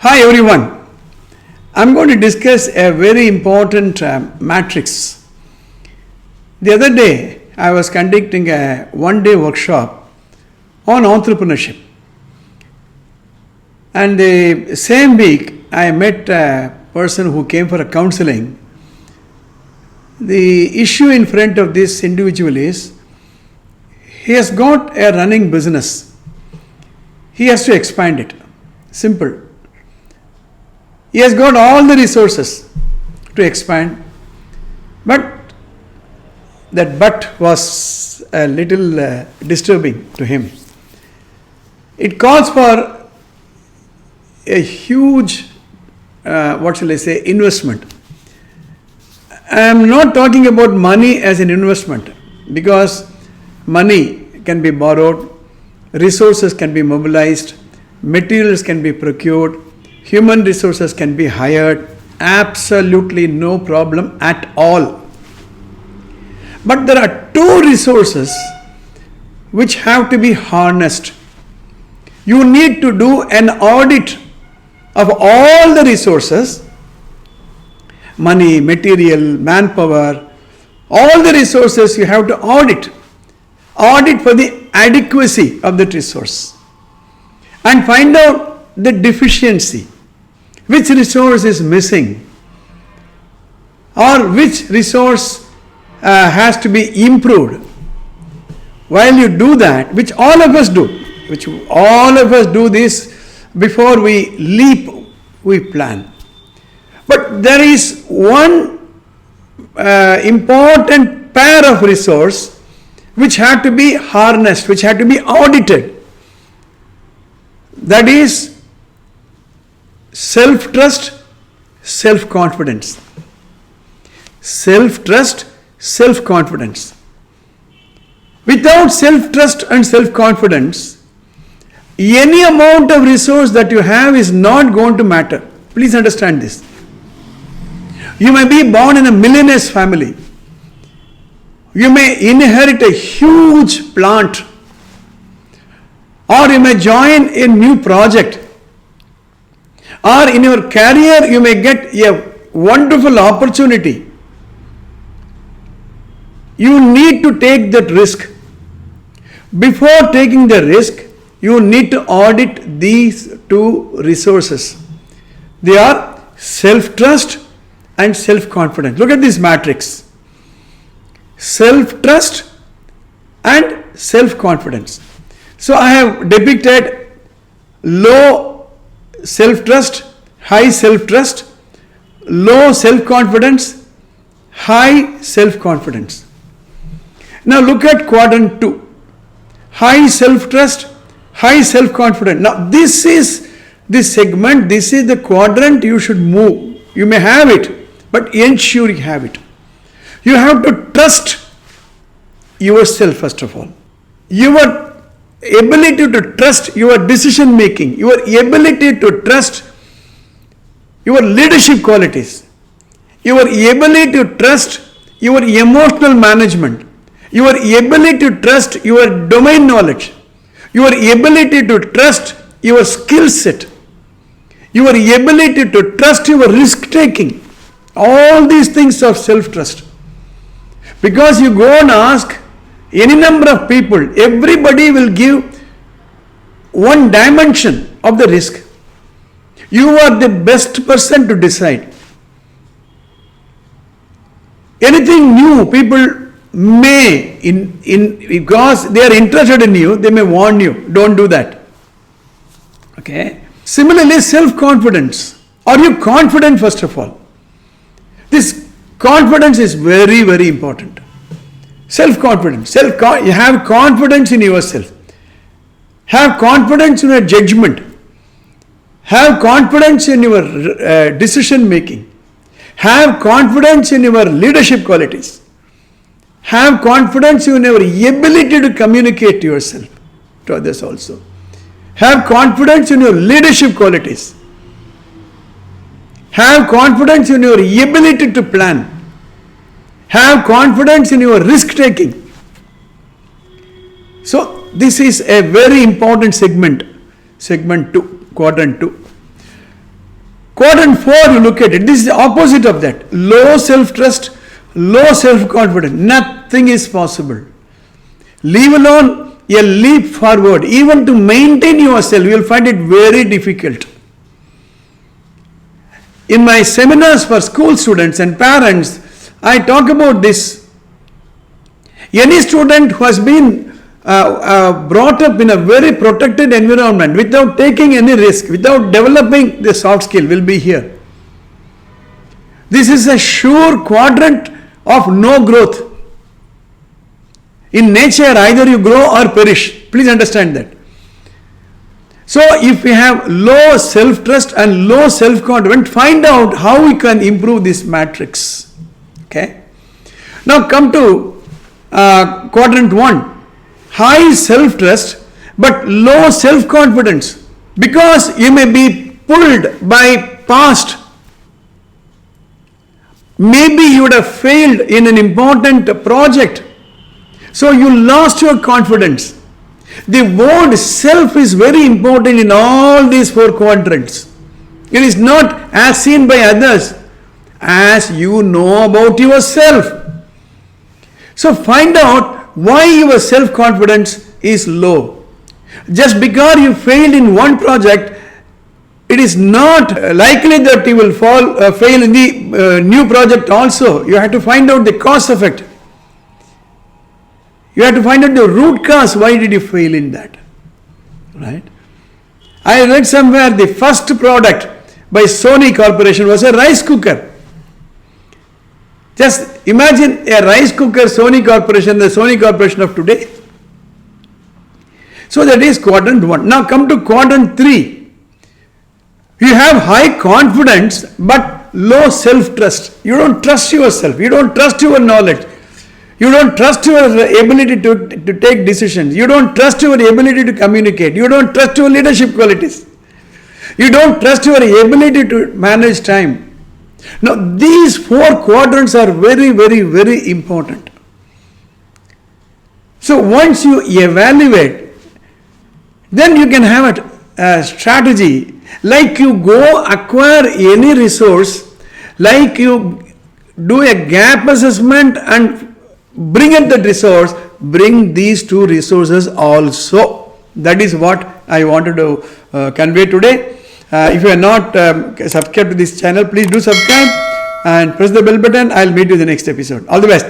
Hi everyone. I'm going to discuss a very important matrix. The other day, I was conducting a one-day workshop on entrepreneurship. And the same week, I met a person who came for a counseling. The issue in front of this individual is, he has got a running business. He has to expand it. Simple. He has got all the resources to expand, but that but was a little disturbing to him. It calls for a huge, investment. I am not talking about money as an investment, because money can be borrowed, resources can be mobilized, materials can be procured, human resources can be hired, absolutely no problem at all. But there are two resources which have to be harnessed. You need to do an audit of all the resources, money, material, manpower, all the resources you have to audit. Audit for the adequacy of that resource and find out the deficiency. Which resource is missing, or which resource has to be improved. While you do that, which all of us do this before we leap, we plan. But there is one important pair of resource which had to be harnessed, which had to be audited. That is self-trust, self-confidence. Self-trust, self-confidence. Without self-trust and self-confidence, any amount of resource that you have is not going to matter. Please understand this. You may be born in a millionaire's family. You may inherit a huge plant, or you may join a new project, or in your career you may get a wonderful opportunity. You need to take that risk. Before taking the risk, you need to audit these two resources. They are self-trust and self-confidence. Look at this matrix. Self-trust and self-confidence. So I have depicted low self-trust, high self-trust, low self-confidence, high self-confidence. Now look at quadrant 2. High self-trust, high self-confidence. Now this is the segment, this is the quadrant you should move. You may have it, but ensure you have it. You have to trust yourself first of all. Your ability to trust your decision making, your ability to trust your leadership qualities, your ability to trust your emotional management, your ability to trust your domain knowledge, your ability to trust your skill set, your ability to trust your risk taking. All these things of self-trust. Because you go and ask any number of people, everybody will give one dimension of the risk. You are the best person to decide. Anything new, people may, because they are interested in you, they may warn you, don't do that. Okay. Similarly, self-confidence. Are you confident first of all? This confidence is very, very important. Self-confidence. You have confidence in yourself. Have confidence in your judgment. Have confidence in your decision making. Have confidence in your leadership qualities. Have confidence in your ability to communicate to yourself, to others also. Have confidence in your leadership qualities. Have confidence in your ability to plan. Have confidence in your risk taking. So this is a very important segment 2, quadrant 2. Quadrant 4, you look at it, this is the opposite of that. Low self-trust, low self-confidence, nothing is possible. Leave alone a leap forward, even to maintain yourself, you will find it very difficult. In my seminars for school students and parents, I talk about this. Any student who has been brought up in a very protected environment without taking any risk, without developing the soft skill will be here. This is a sure quadrant of no growth. In nature, either you grow or perish. Please understand that. So, if we have low self-trust and low self-confidence, find out how we can improve this matrix. Okay. Now, come to quadrant 1. High self-trust but low self-confidence, because you may be pulled by past. Maybe you would have failed in an important project, so you lost your confidence. The word self is very important in all these 4 quadrants. It is not as seen by others, as you know about yourself. So find out why your self-confidence is low. Just because you failed in one project, it is not likely that you will fail in the new project also. You have to find out the cause effect. You have to find out the root cause. Why did you fail in that? Right? I read somewhere the first product by Sony Corporation was a rice cooker. Just imagine a rice cooker, Sony Corporation, the Sony Corporation of today. So that is quadrant 1. Now come to quadrant 3. You have high confidence but low self-trust. You don't trust yourself. You don't trust your knowledge. You don't trust your ability to take decisions. You don't trust your ability to communicate. You don't trust your leadership qualities. You don't trust your ability to manage time. Now, these 4 quadrants are very, very, very important. So, once you evaluate, then you can have a strategy, like you go acquire any resource, like you do a gap assessment and bring in that resource, bring these 2 resources also. That is what I wanted to convey today. If you are not subscribed to this channel, please do subscribe and press the bell button. I'll meet you in the next episode. All the best.